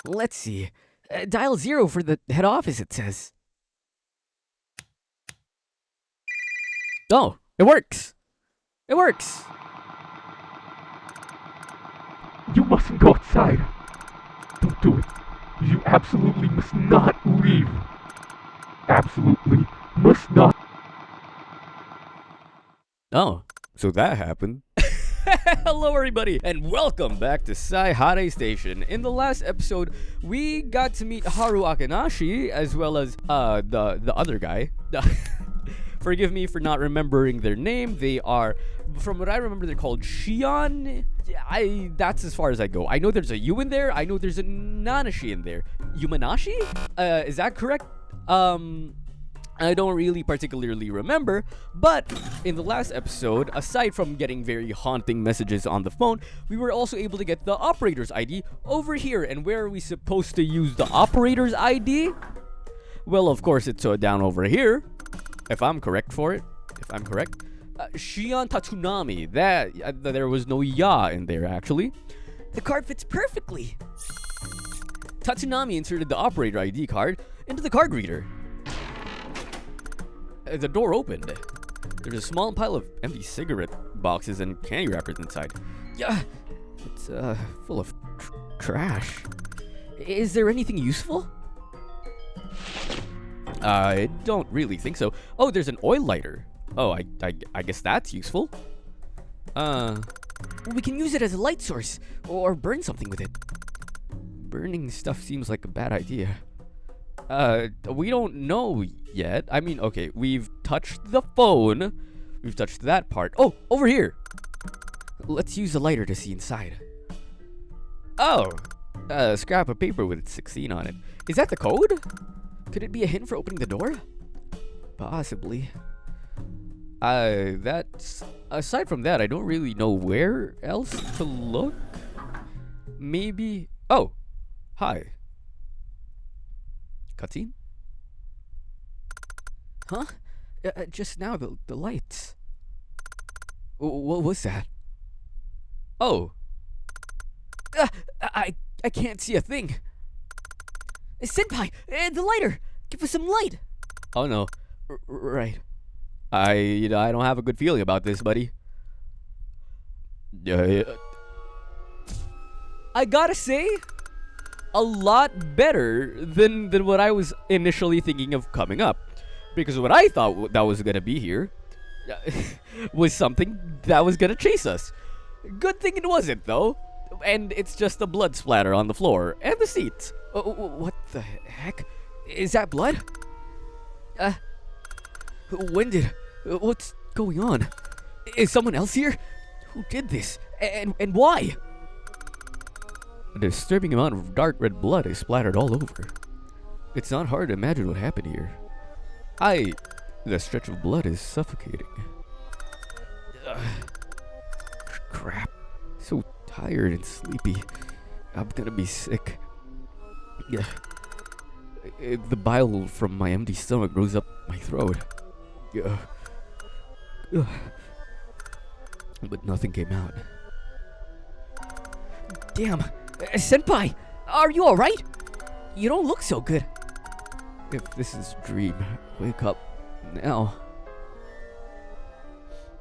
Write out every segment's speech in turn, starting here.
Let's see. Dial 0 for the head office, it says. Oh, it works. It works. You mustn't go outside. Don't do it. You absolutely must not leave. Absolutely must not. Oh, so that happened. Hello, everybody, and welcome back to Saihate Station. In the last episode, we got to meet Haru Akanashi as well as the other guy. Forgive me for not remembering their name. They are, from what I remember, they're called Shion. That's as far as I go. I know there's a U in there. I know there's a Nanashi in there. Yumanashi? Is that correct? I don't really particularly remember, but in the last episode, aside from getting very haunting messages on the phone, we were also able to get the operator's ID over here. And where are we supposed to use the operator's ID? Well, of course, it's down over here, if I'm correct for it. If I'm correct. Shion Tatsunami. There was no ya in there, actually. The card fits perfectly. Tatsunami inserted the operator ID card into the card reader. The door opened. There's a small pile of empty cigarette boxes and candy wrappers inside. Yeah, it's full of trash. Is there anything useful? I don't really think so. Oh, there's an oil lighter. Oh, I guess that's useful. We can use it as a light source or burn something with it. Burning stuff seems like a bad idea. We don't know yet. I mean, okay, we've touched the phone. We've touched that part. Oh, over here. Let's use the lighter to see inside. Oh, a scrap of paper with 16 on it. Is that the code? Could it be a hint for opening the door? Possibly. That's... Aside from that, I don't really know where else to look. Maybe... Oh, hi. Cutscene? Huh? Just now, the lights. What was that? Oh. I can't see a thing. Senpai, the lighter! Give us some light! Oh no. Right. I don't have a good feeling about this, buddy. I gotta say, a lot better than what I was initially thinking of coming up. Because what I thought that was gonna be here was something that was gonna chase us. Good thing it wasn't, though. And it's just a blood splatter on the floor and the seats. What the heck? Is that blood? What's going on? Is someone else here? Who did this? And why? A disturbing amount of dark red blood is splattered all over. It's not hard to imagine what happened here. The stretch of blood is suffocating. Crap. So tired and sleepy. I'm gonna be sick. Yeah. The bile from my empty stomach rose up my throat. Yeah. But nothing came out. Damn. Senpai, are you alright? You don't look so good. If this is a dream, wake up now.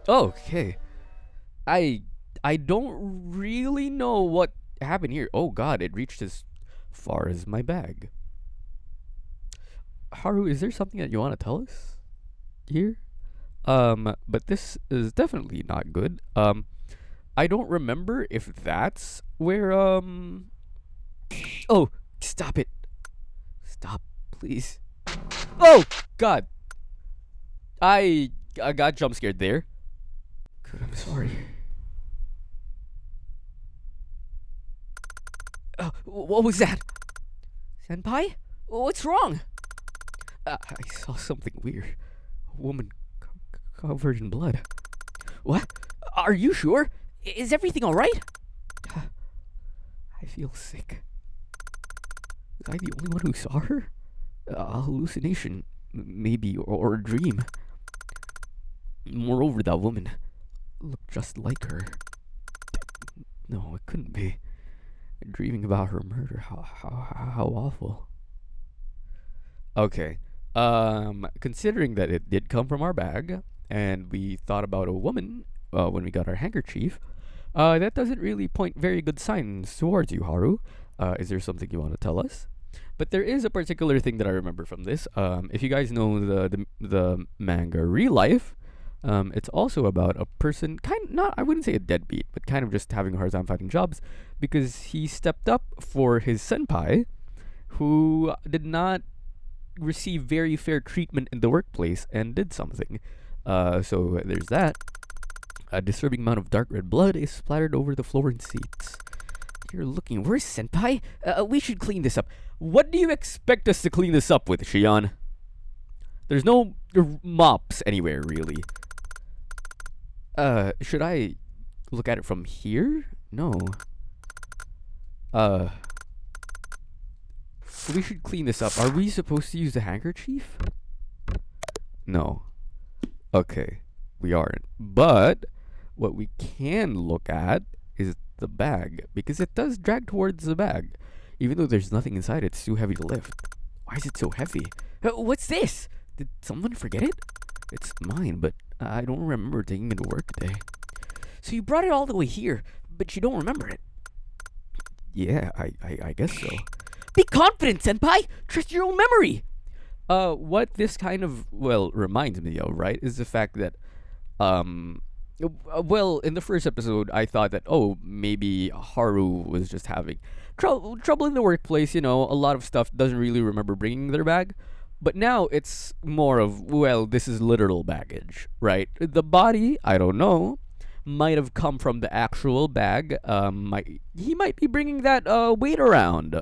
Okay. I don't really know what happened here. Oh god, it reached as far as my bag. Haru, is there something that you want to tell us here? But this is definitely not good. I don't remember if that's where, Oh, stop it. Stop, please. Oh, God. I got jump scared there. Good, I'm sorry. What was that? Senpai? What's wrong? I saw something weird. A woman covered in blood. What? Are you sure? Is everything alright? I feel sick. Was I the only one who saw her? A hallucination, maybe, or a dream. Moreover, that woman looked just like her. No, it couldn't be. Dreaming about her murder. How awful. Okay. Considering that it did come from our bag, and we thought about a woman when we got our handkerchief, that doesn't really point very good signs towards you, Haru. Is there something you want to tell us? But there is a particular thing that I remember from this. If you guys know the manga Real Life, it's also about a person, not, I wouldn't say a deadbeat, but kind of just having a hard time finding jobs because he stepped up for his senpai, who did not receive very fair treatment in the workplace and did something. So there's that. A disturbing amount of dark red blood is splattered over the floor and seats. You're looking worse, senpai. We should clean this up. What do you expect us to clean this up with, Shion? There's no mops anywhere, really. Should I look at it from here? No. We should clean this up. Are we supposed to use a handkerchief? No. Okay. We aren't. But what we can look at is the bag, because it does drag towards the bag. Even though there's nothing inside, it's too heavy to lift. Why is it so heavy? What's this? Did someone forget it? It's mine, but I don't remember taking it to work today. So you brought it all the way here, but you don't remember it? Yeah, I guess so. Be confident, senpai! Trust your own memory! What this kind of, reminds me of, right, is the fact that, in the first episode, I thought that, maybe Haru was just having trouble in the workplace, a lot of stuff doesn't really remember bringing their bag. But now it's more of, this is literal baggage, right? The body, I don't know, might have come from the actual bag. He might be bringing that weight around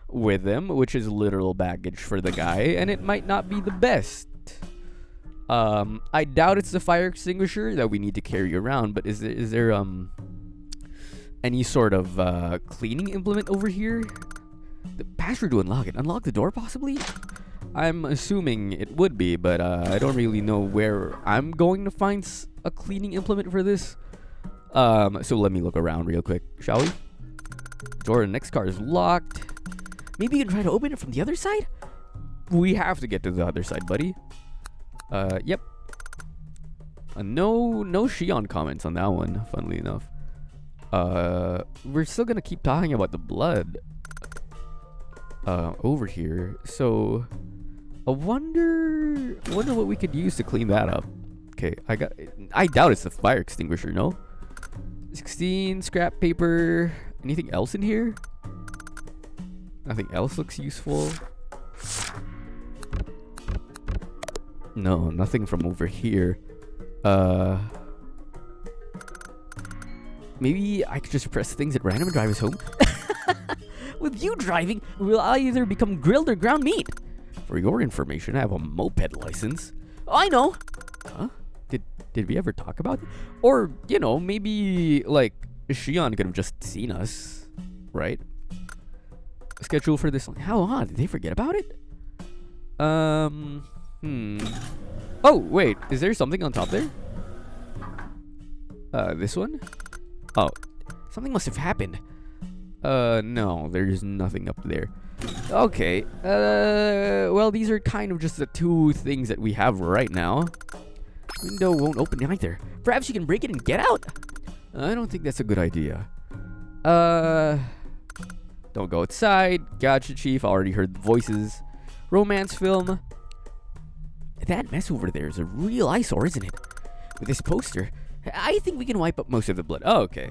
with him, which is literal baggage for the guy, and it might not be the best. I doubt it's the fire extinguisher that we need to carry around, but is there any sort of cleaning implement over here? The password to unlock it. Unlock the door, possibly? I'm assuming it would be, but I don't really know where I'm going to find a cleaning implement for this. So let me look around real quick, shall we? Door in the next car is locked. Maybe you can try to open it from the other side? We have to get to the other side, buddy. Yep. No Shion comments on that one, funnily enough. We're still gonna keep talking about the blood over here. So I wonder what we could use to clean that up. Okay, I doubt it's the fire extinguisher, no? 16 scrap paper. Anything else in here? Nothing else looks useful. No, nothing from over here. Maybe I could just press things at random and drive us home. With you driving, we'll either become grilled or ground meat. For your information, I have a moped license. Oh, I know. Huh? Did we ever talk about it? Or, maybe, Shion could have just seen us, right? Schedule for this. How odd. Did they forget about it? Oh, wait. Is there something on top there? This one? Oh, something must have happened. No, there's nothing up there. Okay. These are kind of just the two things that we have right now. Window won't open either. Perhaps you can break it and get out? I don't think that's a good idea. Don't go outside. Gotcha, Chief. Already heard the voices. Romance film. That mess over there is a real eyesore, isn't it? With this poster, I think we can wipe up most of the blood. Oh, okay.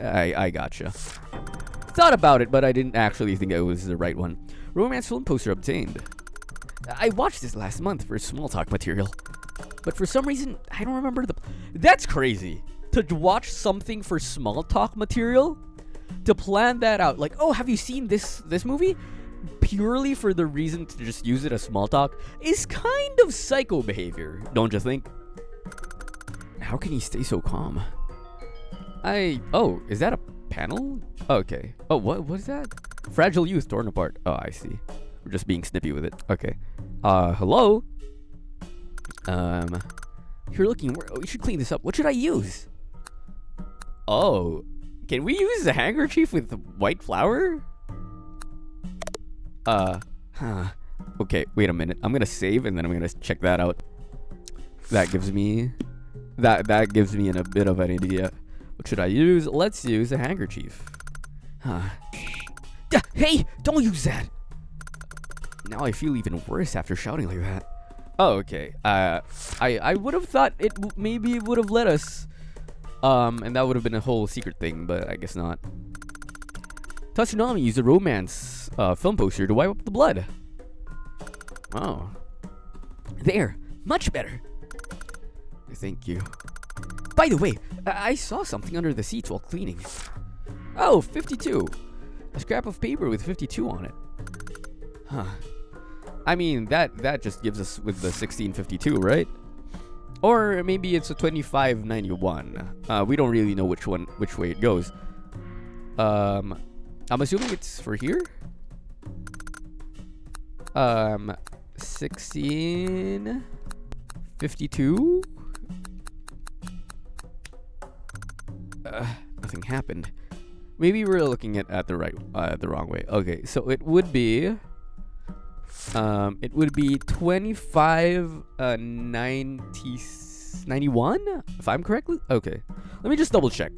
I gotcha. Thought about it, but I didn't actually think it was the right one. Romance film poster obtained. I watched this last month for small talk material. But for some reason, I don't remember That's crazy. To watch something for small talk material? To plan that out. Like, oh, have you seen this movie? Purely for the reason to just use it as small talk is kind of psycho behavior, don't you think? How can he stay so calm? Oh, is that a panel? Okay. Oh, what is that? Fragile youth torn apart. Oh, I see. We're just being snippy with it. Okay. Hello? You're looking, we should clean this up. What should I use? Oh, Can we use the handkerchief with white flour? Okay, wait a minute. I'm gonna save and then I'm gonna check that out. That gives me that gives me a bit of an idea. What should I use? Let's use a handkerchief. Hey, don't use that. Now I feel even worse after shouting like that. Oh, okay. I would have thought maybe it would have let us. And that would have been a whole secret thing, but I guess not. Tatsunami used a romance film poster to wipe up the blood. Oh. There. Much better. Thank you. By the way, I saw something under the seats while cleaning. Oh, 52. A scrap of paper with 52 on it. Huh. I mean, that just gives us with the 1652, right? Or maybe it's a 2591. We don't really know which way it goes. I'm assuming it's for here. 1652. Nothing happened. Maybe we're looking at the wrong way. Okay, so it would be 2591 if I'm correctly. Okay, let me just double check.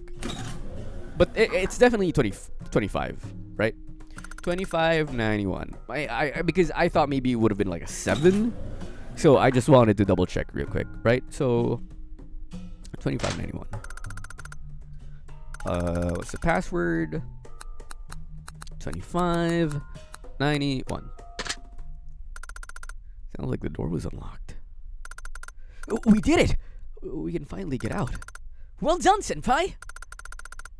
But it's definitely 25, right? 2591. Because I thought maybe it would have been like a 7. So I just wanted to double check real quick, right? So 2591. What's the password? 2591. Sounds like the door was unlocked. We did it! We can finally get out. Well done, senpai!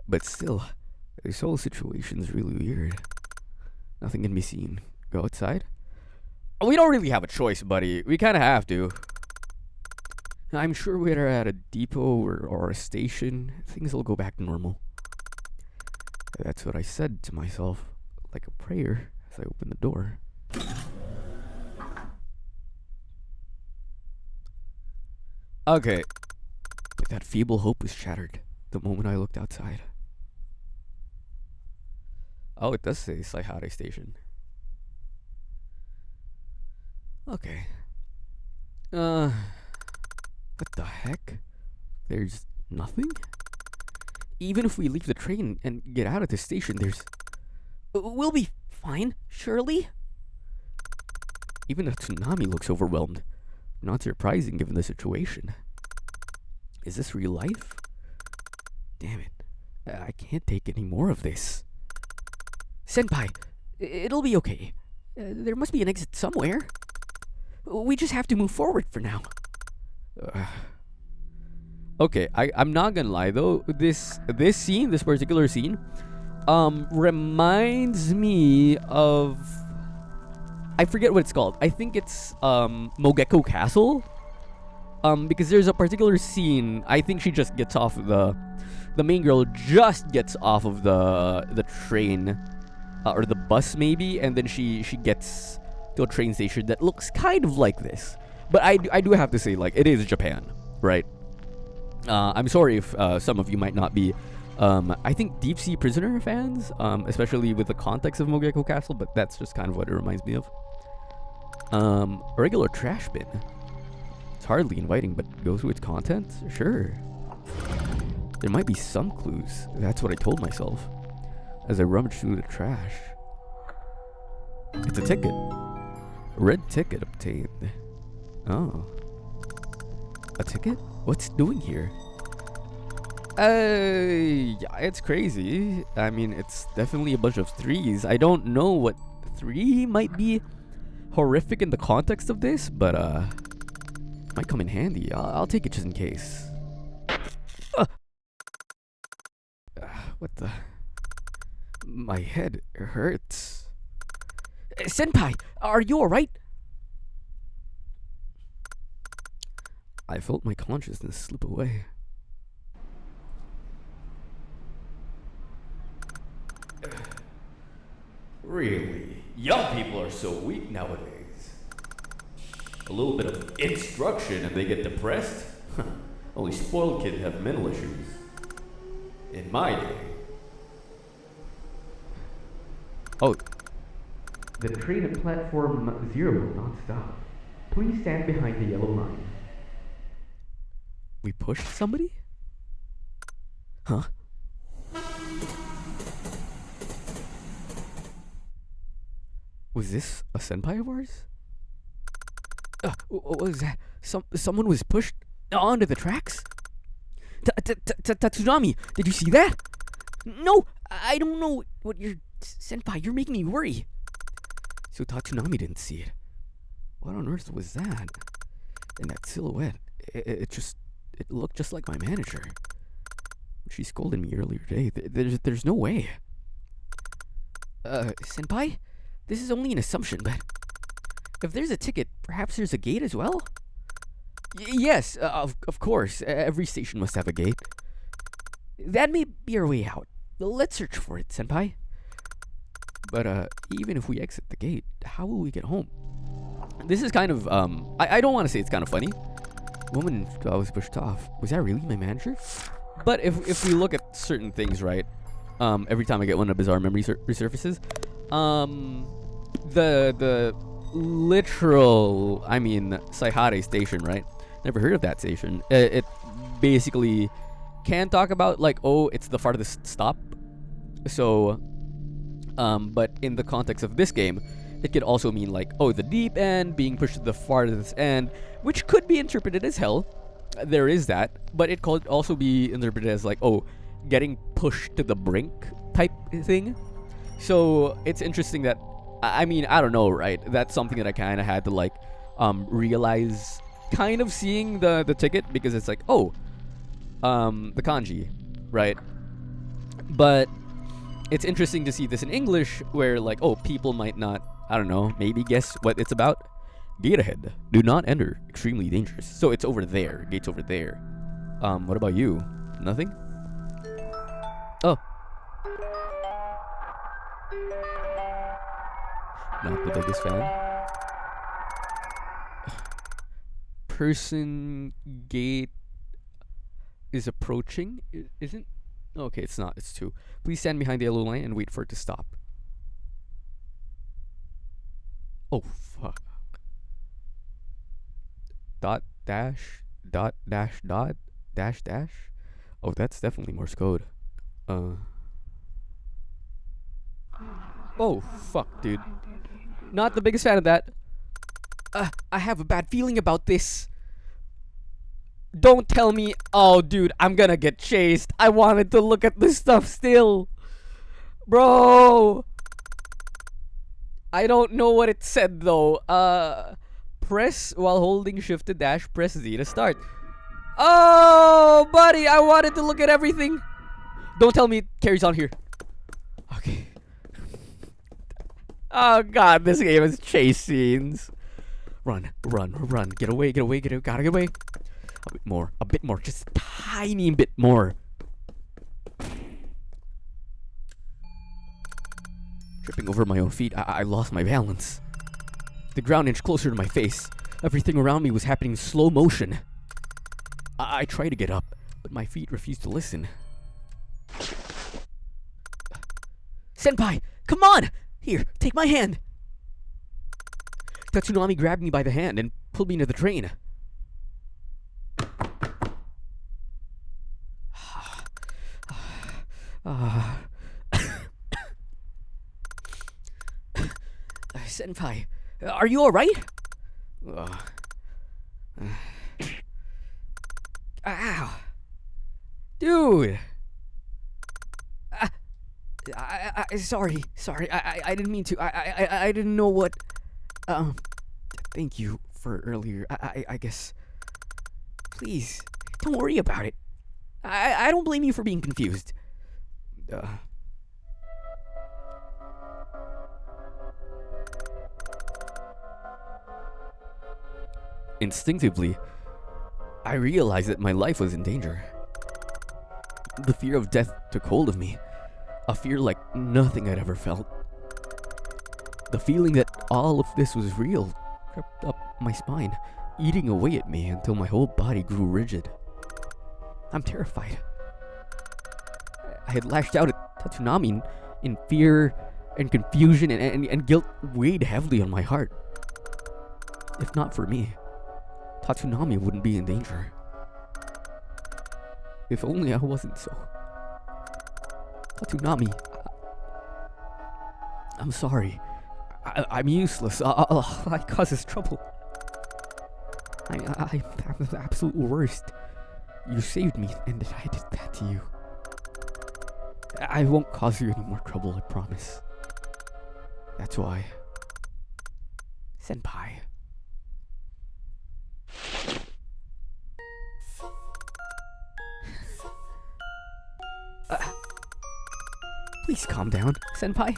But still, this whole situation's really weird. Nothing can be seen. Go outside? We don't really have a choice, buddy. We kind of have to. I'm sure we're at a depot or a station. Things will go back to normal. That's what I said to myself, like a prayer, as I opened the door. Okay. But that feeble hope was shattered the moment I looked outside. Oh, it does say Saihate Station. Okay. What the heck? There's nothing? Even if we leave the train and get out of the station, we'll be fine, surely? Even Tatsunami looks overwhelmed. Not surprising given the situation. Is this real life? Damn it. I can't take any more of this. Senpai, it'll be okay. There must be an exit somewhere. We just have to move forward for now. Okay, I'm not gonna lie though. This particular scene, reminds me of, I forget what it's called. I think it's Mogeko Castle. Because there's a particular scene. I think she just gets off the main girl just gets off of the train, or the bus maybe, and then she gets to a train station that looks kind of like this. But I do have to say, like, it is Japan, right? I'm sorry if some of you might not be, I think, Deep Sea Prisoner fans, especially with the context of Mogeko Castle, but that's just kind of what it reminds me of. A regular trash bin. It's hardly inviting, but goes with its contents? Sure. There might be some clues. That's what I told myself as I rummaged through the trash. It's a ticket. Red ticket obtained. Oh. A ticket? What's it doing here? Yeah, it's crazy. I mean, it's definitely a bunch of 3s. I don't know what 3 might be horrific in the context of this, but might come in handy. I'll take it just in case. What the? My head hurts. Senpai, are you alright? I felt my consciousness slip away. Really? Young people are so weak nowadays. A little bit of instruction and they get depressed? Only spoiled kids have mental issues. In my day, Oh, The train at platform 0 will not stop. Please stand behind the yellow line. we pushed somebody? Huh? Was this a senpai of ours? What was that? Someone was pushed onto the tracks? Tatsunami, did you see that? No, I don't know what you're... Senpai, you're making me worry. So Tatsunami didn't see it. What on earth was that? And that silhouette, it looked just like my manager. She scolded me earlier today. There's no way. Senpai? This is only an assumption, but if there's a ticket, perhaps there's a gate as well? Yes, of course. Every station must have a gate. That may be our way out. Let's search for it, Senpai. But even if we exit the gate, how will we get home? This is kind of, I don't want to say it's kind of funny. Woman was pushed off. Was that really my manager? But if we look at certain things, right? Every time I get one of bizarre memory resurfaces, the literal, I mean, Saihate station, right? Never heard of that station. It basically can talk about like, oh, it's the farthest stop. So, but in the context of this game, it could also mean like, oh, the deep end, being pushed to the farthest end, which could be interpreted as hell. There is that, but it could also be interpreted as like, oh, getting pushed to the brink type thing. So it's interesting that, I mean, I don't know, right? That's something that I kind of had to like realize, kind of seeing the ticket, because it's like, oh, the kanji, right? But it's interesting to see this in English, where like, oh, people might not, I don't know, maybe guess what it's about. Gate ahead. Do not enter. Extremely dangerous. So it's over there. Gate's over there. What about you? Nothing? Oh. Not the biggest fan. Person gate is approaching. Isn't? Okay, it's not. It's 2. Please stand behind the yellow line and wait for it to stop. Oh, fuck. Dot dash dot dash dot dash dash. Oh, that's definitely Morse code. Oh, fuck, dude. Not the biggest fan of that. I have a bad feeling about this. Don't tell me. Oh, dude, I'm gonna get chased. I wanted to look at this stuff still. Bro. I don't know what it said, though. Press while holding shift to dash, press Z to start. Oh, buddy, I wanted to look at everything. Don't tell me it carries on here. Okay. Oh, God, this game has chase scenes. Run, run, run. Get away, get away, gotta get away. A bit more, just a tiny bit more. Tripping over my own feet, I lost my balance. The ground inched closer to my face. Everything around me was happening in slow motion. I tried to get up, but my feet refused to listen. Senpai, come on! Here, take my hand! Tatsunami grabbed me by the hand and pulled me into the train. Senpai, are you alright? Ow. Dude. Sorry. I didn't mean to. I didn't know what. Thank you for earlier. I guess. Please, don't worry about it. I don't blame you for being confused. Instinctively, I realized that my life was in danger. The fear of death took hold of me, a fear like nothing I'd ever felt. The feeling that all of this was real crept up my spine, eating away at me until my whole body grew rigid. I'm terrified. I had lashed out at Tatsunami in fear and confusion and guilt weighed heavily on my heart. If not for me, Tatsunami wouldn't be in danger. If only I wasn't so. Tatsunami, I'm sorry. I'm useless. I causes trouble. I'm the absolute worst. You saved me, and I did that to you. I won't cause you any more trouble, I promise. That's why. Senpai. Please calm down, Senpai.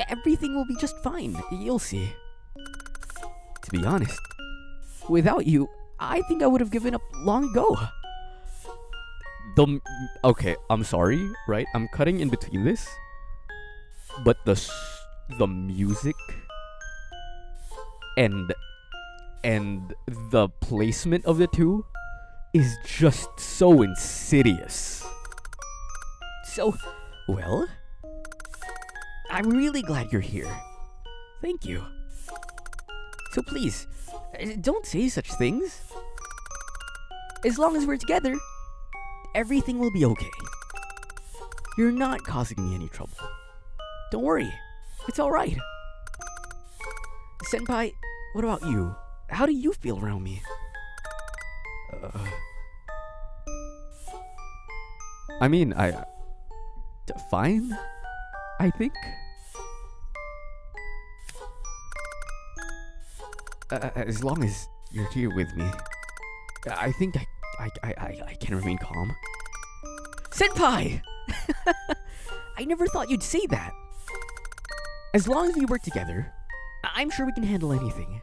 Everything will be just fine. You'll see. To be honest, without you, I think I would have given up long ago. Okay, I'm sorry, right? I'm cutting in between this, but the music and the placement of the two is just so insidious. So, well, I'm really glad you're here. Thank you. So please, don't say such things. As long as we're together, everything will be okay. You're not causing me any trouble. Don't worry, it's alright. Senpai, what about you? How do you feel around me? I mean, fine, I think. As long as you're here with me, I think I can remain calm. Senpai! I never thought you'd say that. As long as we work together, I'm sure we can handle anything.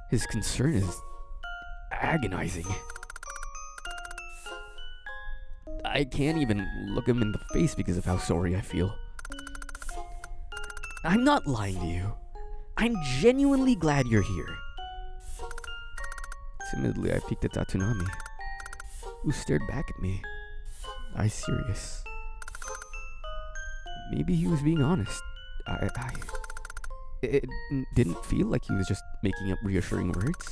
His concern is agonizing. I can't even look him in the face because of how sorry I feel. I'm not lying to you. I'm genuinely glad you're here. Timidly, I peeked at Tatsunami, who stared back at me, eyes serious. Maybe he was being honest. It didn't feel like he was just making up reassuring words.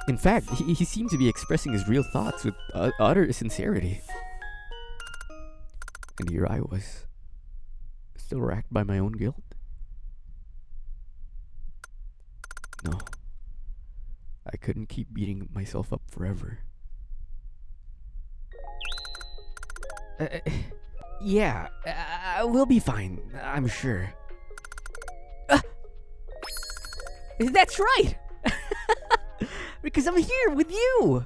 In fact, he seemed to be expressing his real thoughts with utter sincerity. And here I was, still racked by my own guilt. No, I couldn't keep beating myself up forever. Yeah, we'll be fine, I'm sure. That's right! Because I'm here with you!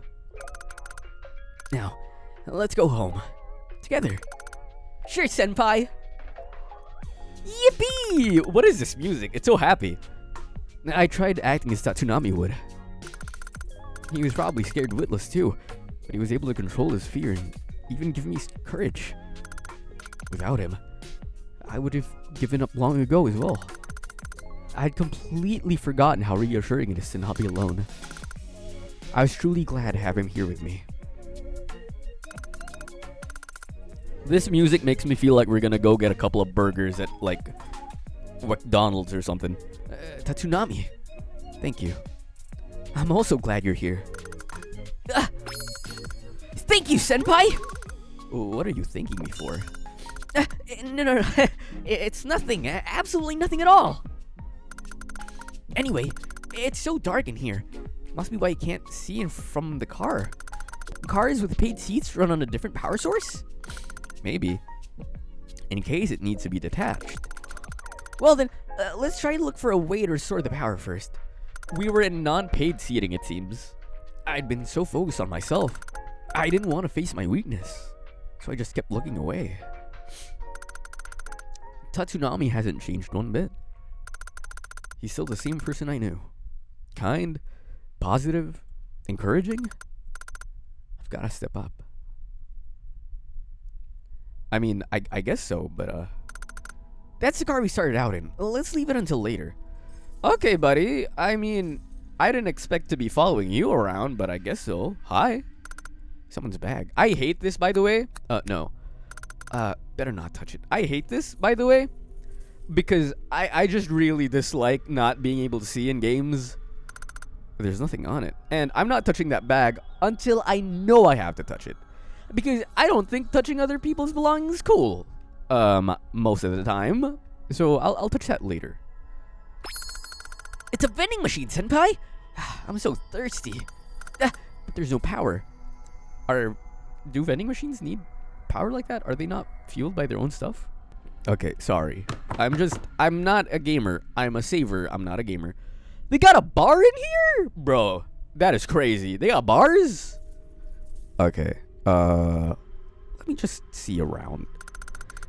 Now, let's go home. Together. Sure, Senpai! Yippee! What is this music? It's so happy. I tried acting as Tatsunami would. He was probably scared witless too, but he was able to control his fear and even give me courage. Without him, I would have given up long ago as well. I had completely forgotten how reassuring it is to not be alone. I was truly glad to have him here with me. This music makes me feel like we're gonna go get a couple of burgers at, like, McDonald's or something. Tatsunami, thank you. I'm also glad you're here. Thank you, Senpai! What are you thanking me for? No. It's nothing. Absolutely nothing at all. Anyway, it's so dark in here. Must be why you can't see from the car. Cars with paid seats run on a different power source? Maybe. In case it needs to be detached. Well then, let's try to look for a way to restore the power first. We were in non-paid seating, it seems. I'd been so focused on myself. I didn't want to face my weakness, so I just kept looking away. Tatsunami hasn't changed one bit. He's still the same person I knew. Kind, positive, encouraging. I've got to step up. I mean, I guess so, but that's the car we started out in. Let's leave it until later. Okay, buddy. I mean, I didn't expect to be following you around, but I guess so. Hi. Someone's bag. I hate this, by the way. No. better not touch it. I hate this, by the way, because I just really dislike not being able to see in games. There's nothing on it. And I'm not touching that bag until I know I have to touch it. Because I don't think touching other people's belongings is cool. Most of the time. So I'll touch that later. It's a vending machine, senpai! I'm so thirsty. But there's no power. Do vending machines need power like that? Are they not fueled by their own stuff? Okay, sorry. I'm not a gamer. I'm a saver. I'm not a gamer. They got a bar in here? Bro, that is crazy. They got bars? Okay. Let me just see around.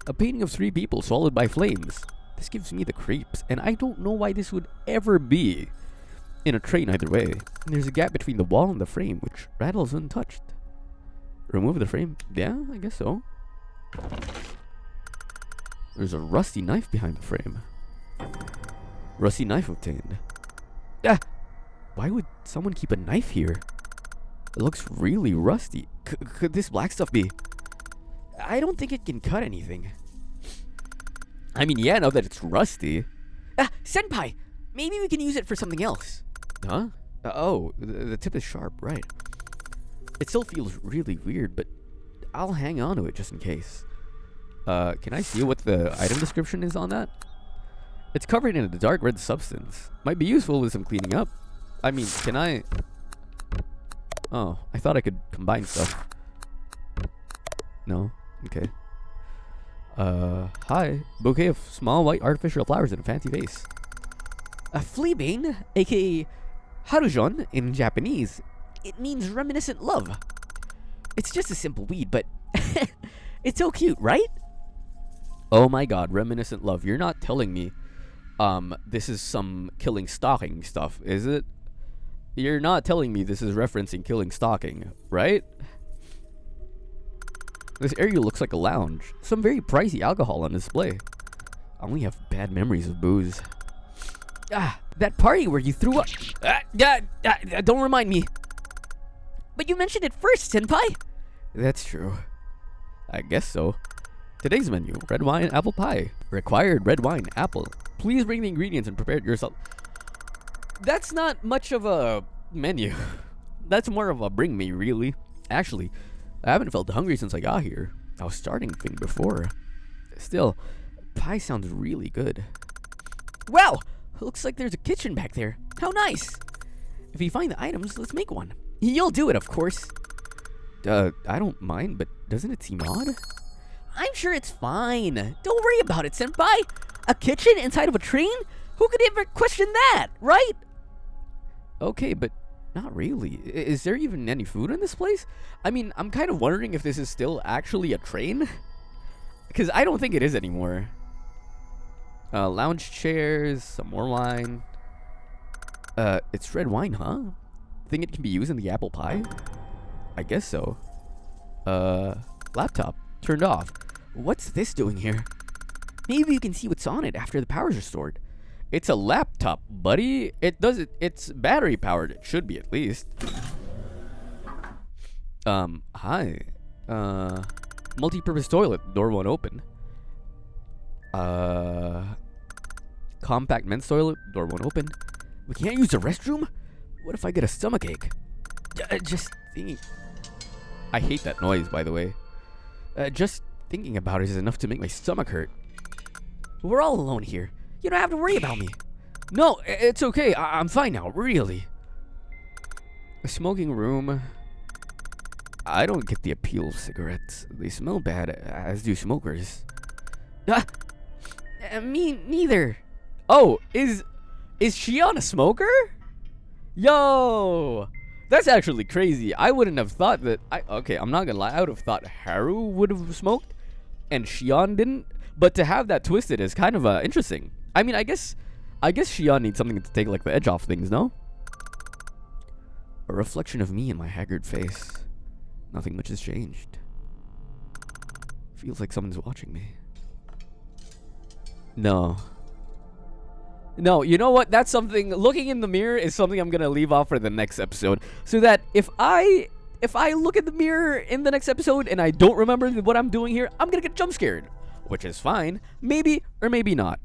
A painting of 3 people swallowed by flames. This gives me the creeps, and I don't know why this would ever be in a train either way. And there's a gap between the wall and the frame, which rattles untouched. Remove the frame? Yeah, I guess so. There's a rusty knife behind the frame. Rusty knife obtained. Ah! Why would someone keep a knife here? It looks really rusty. Could this black stuff be? I don't think it can cut anything. I mean, yeah, now that it's rusty. Senpai! Maybe we can use it for something else. Huh? Oh, the tip is sharp, right. It still feels really weird, but I'll hang on to it just in case. Can I see what the item description is on that? It's covered in a dark red substance. Might be useful with some cleaning up. I mean, can I... Oh, I thought I could combine stuff. No? Okay. Hi. Bouquet of small white artificial flowers in a fancy vase. A fleabane, aka Harujon in Japanese. It means reminiscent love. It's just a simple weed, but it's so cute, right? Oh my god, reminiscent love. You're not telling me this is some killing stalking stuff, is it? You're not telling me this is referencing killing stalking, right? This area looks like a lounge. Some very pricey alcohol on display. I only have bad memories of booze. That party where you threw up. Don't remind me. But you mentioned it first, senpai. That's true. I guess so. Today's menu, red wine, apple pie. Required red wine, apple. Please bring the ingredients and prepare it yourself. That's not much of a menu. That's more of a bring me, really. Actually, I haven't felt hungry since I got here. I was starting to think before. Still, pie sounds really good. Wow! Looks like there's a kitchen back there. How nice! If you find the items, let's make one. You'll do it, of course. I don't mind, but doesn't it seem odd? I'm sure it's fine. Don't worry about it, senpai. A kitchen inside of a train? Who could ever question that, right? Okay, but not really. Is there even any food in this place? I mean, I'm kind of wondering if this is still actually a train. Because I don't think it is anymore. Lounge chairs, some more wine. It's red wine, huh? Think it can be used in the apple pie? I guess so. Laptop turned off. What's this doing here? Maybe you can see what's on it after the power's restored. It's a laptop, buddy. It's battery powered. It should be, at least. Hi. Multi-purpose toilet. Door won't open. Compact men's toilet. Door won't open. We can't use the restroom? What if I get a stomachache? Just thinking... I hate that noise, by the way. Just thinking about it is enough to make my stomach hurt. We're all alone here. You don't have to worry about me. No, it's okay. I'm fine now, really. A smoking room. I don't get the appeal of cigarettes. They smell bad, as do smokers. Me neither. Oh, is Shion a smoker? Yo! That's actually crazy. I wouldn't have thought that... Okay, I'm not gonna lie. I would have thought Haru would have smoked, and Shion didn't. But to have that twisted is kind of interesting. I mean, I guess Shion needs something to take like the edge off things, no? A reflection of me in my haggard face. Nothing much has changed. Feels like someone's watching me. No. No, you know what? That's something... Looking in the mirror is something I'm gonna leave off for the next episode. So that if I look at the mirror in the next episode and I don't remember what I'm doing here, I'm gonna get jump scared. which is fine. Maybe or maybe not.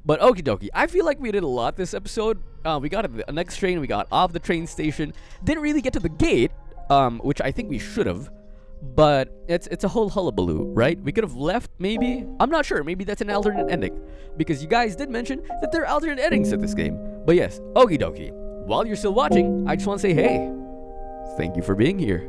But okie dokie, I feel like we did a lot this episode. We got the next train, we got off the train station, didn't really get to the gate, which I think we should have. But it's a whole hullabaloo, right? We could have left, maybe. I'm not sure. Maybe that's an alternate ending, because you guys did mention that there are alternate endings to this game. But yes, okie dokie. While you're still watching, I just want to say, hey, thank you for being here.